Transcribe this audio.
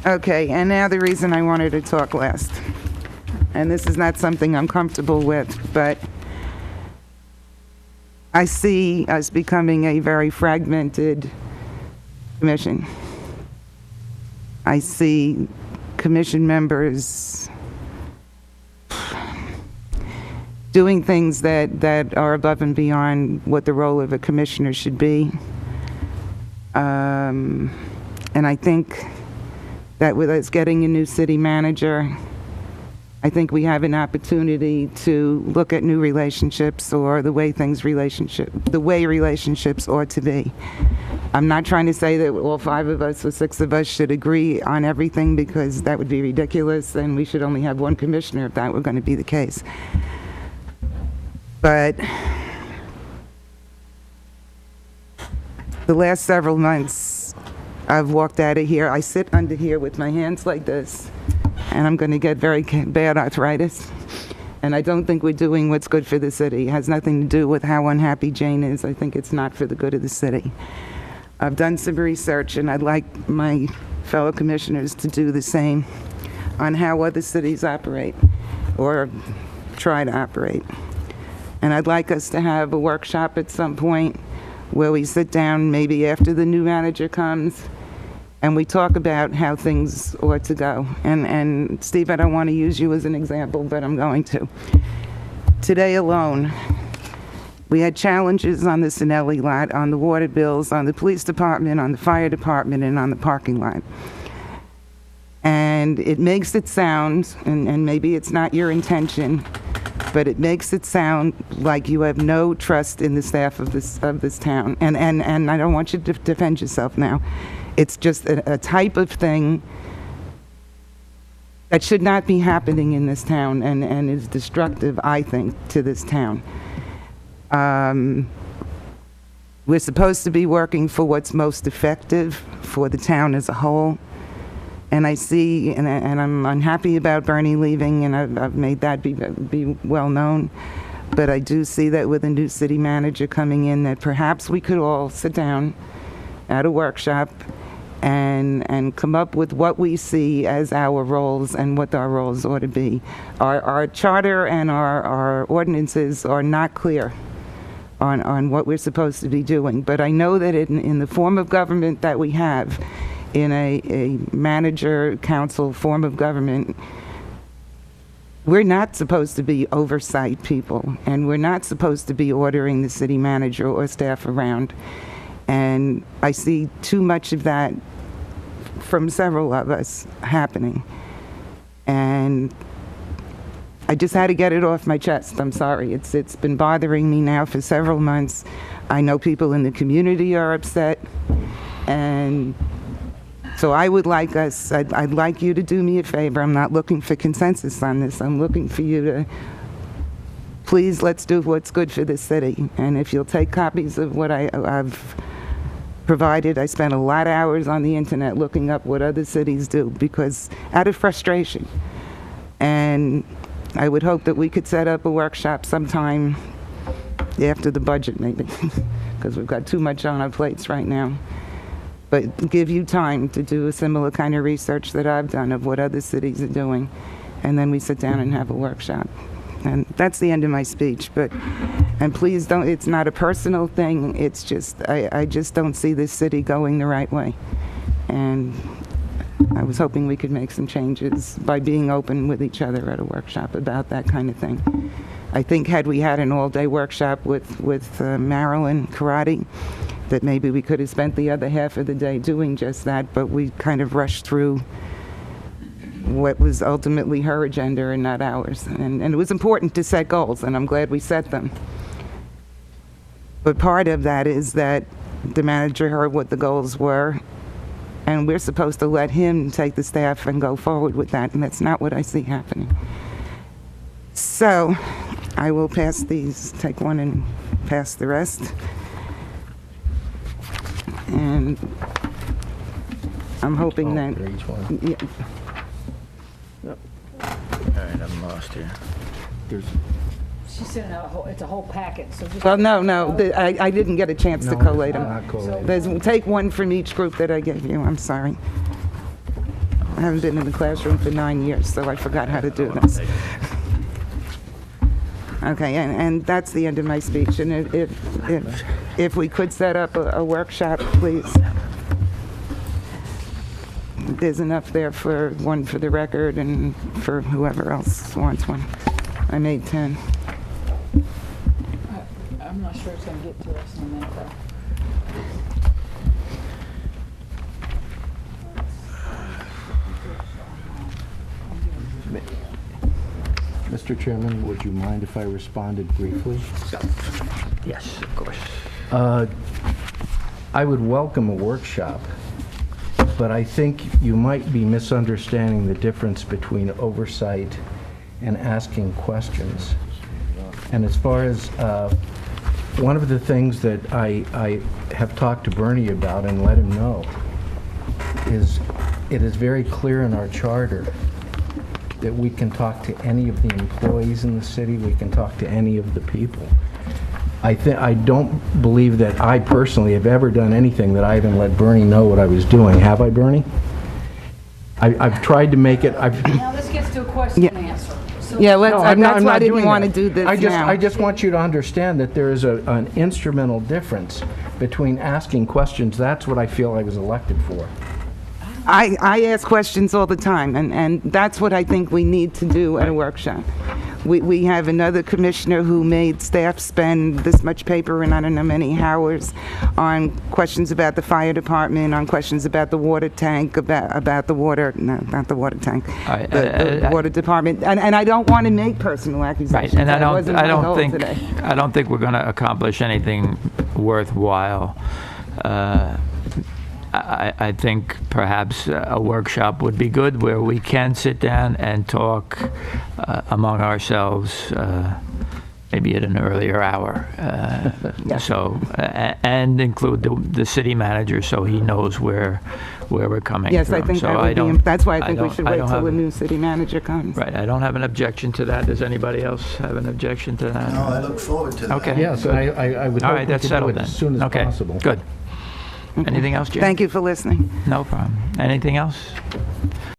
Okay, and now the reason I wanted to talk last. And this is not something I'm comfortable with, but I see us becoming a very fragmented commission. I see commission members doing things that are above and beyond what the role of a commissioner should be. And I think that with us getting a new city manager, I think we have an opportunity to look at new relationships or the way relationships ought to be. I'm not trying to say that all 5 of us or 6 of us should agree on everything, because that would be ridiculous, and we should only have one commissioner if that were going to be the case. But the last several months, I've walked out of here. I sit under here with my hands like this, and I'm going to get very bad arthritis. And I don't think we're doing what's good for the city. It has nothing to do with how unhappy Jane is. I think it's not for the good of the city. I've done some research, and I'd like my fellow commissioners to do the same on how other cities operate or try to operate. And I'd like us to have a workshop at some point where we sit down, maybe after the new manager comes, and we talk about how things ought to go. And Steve, I don't want to use you as an example, but I'm going to. Today alone, we had challenges on the Mealy lot, on the water bills, on the police department, on the fire department, and on the parking lot. And it makes it sound, and maybe it's not your intention, but it makes it sound like you have no trust in the staff of this town. And I don't want you to defend yourself now. It's just a type of thing that should not be happening in this town, and is destructive, I think, to this town. We're supposed to be working for what's most effective for the town as a whole. And I see, and I'm unhappy about Bernie leaving, and I've made that be well known. But I do see that with a new city manager coming in, that perhaps we could all sit down at a workshop and come up with what we see as our roles and what our roles ought to be. Our charter and our ordinances are not clear on what we're supposed to be doing. But I know that in the form of government that we have, in a manager council form of government, we're not supposed to be oversight people, and we're not supposed to be ordering the city manager or staff around. And I see too much of that from several of us happening. And I just had to get it off my chest. I'm sorry. It's been bothering me now for several months. I know people in the community are upset, and so I would like us, I'd like you to do me a favor. I'm not looking for consensus on this. I'm looking for you to, please, let's do what's good for the city. And if you'll take copies of what I've provided, I spent a lot of hours on the internet looking up what other cities do, because out of frustration. And I would hope that we could set up a workshop sometime after the budget, maybe, because we've got too much on our plates right now. But give you time to do a similar kind of research that I've done of what other cities are doing, and then we sit down and have a workshop. And that's the end of my speech. And please don't, it's not a personal thing, it's just, I just don't see this city going the right way. And I was hoping we could make some changes by being open with each other at a workshop about that kind of thing. I think had we had an all-day workshop with Marilyn Karate, that maybe we could have spent the other half of the day doing just that, but we kind of rushed through what was ultimately her agenda and not ours. And it was important to set goals, and I'm glad we set them. But part of that is that the manager heard what the goals were, and we're supposed to let him take the staff and go forward with that, and that's not what I see happening. So I will pass these, take one and pass the rest. And I'm hoping that, each one. yeah. Yep. All right, I'm lost here. She sent out it's a whole packet, so just... Well, no, I didn't get a chance to collate them. Not collated. Take one from each group that I gave you, I'm sorry. I haven't been in the classroom for 9 years, so I forgot how to do this. Okay, and that's the end of my speech. And if we could set up a workshop, please. There's enough there for one for the record and for whoever else wants one. I made 10. I'm not sure it's gonna get to us in a minute, though. Mr. Chairman, would you mind if I responded briefly? Yes, of course. I would welcome a workshop, but I think you might be misunderstanding the difference between oversight and asking questions. And as far as one of the things that I have talked to Bernie about and let him know is it is very clear in our charter that we can talk to any of the employees in the city, we can talk to any of the people. I don't believe that I personally have ever done anything that I haven't let Bernie know what I was doing. Have I, Bernie? I've tried to make it, Now this gets to a question Yeah. and answer. So Yeah, let's, No, I'm not- that's I'm why I not didn't doing want to that. do this I now. just want you to understand that there is an instrumental difference between asking questions. That's what I feel I was elected for. I ask questions all the time, and that's what I think we need to do at a workshop. We have another commissioner who made staff spend this much paper and I don't know many hours on questions about the fire department, on questions about the water tank, about the water, no, not the water tank, the water department. And I don't want to make personal accusations. Right, and That wasn't my goal today. I don't think we're going to accomplish anything worthwhile. I think perhaps a workshop would be good where we can sit down and talk among ourselves, maybe at an earlier hour. So, and include the city manager so he knows where we're coming Yes, from. I think So that would don't- be, that's why I think we don't- should I wait don't till have the an- new city manager comes. Right, I don't have an objection to that. Does anybody else have an objection to that? No, I look forward to that. Okay. Yes, I would All hope right, we that's could do settled it then. as soon as Okay, possible. good. Anything else, Jim? Thank you for listening. No problem. Anything else?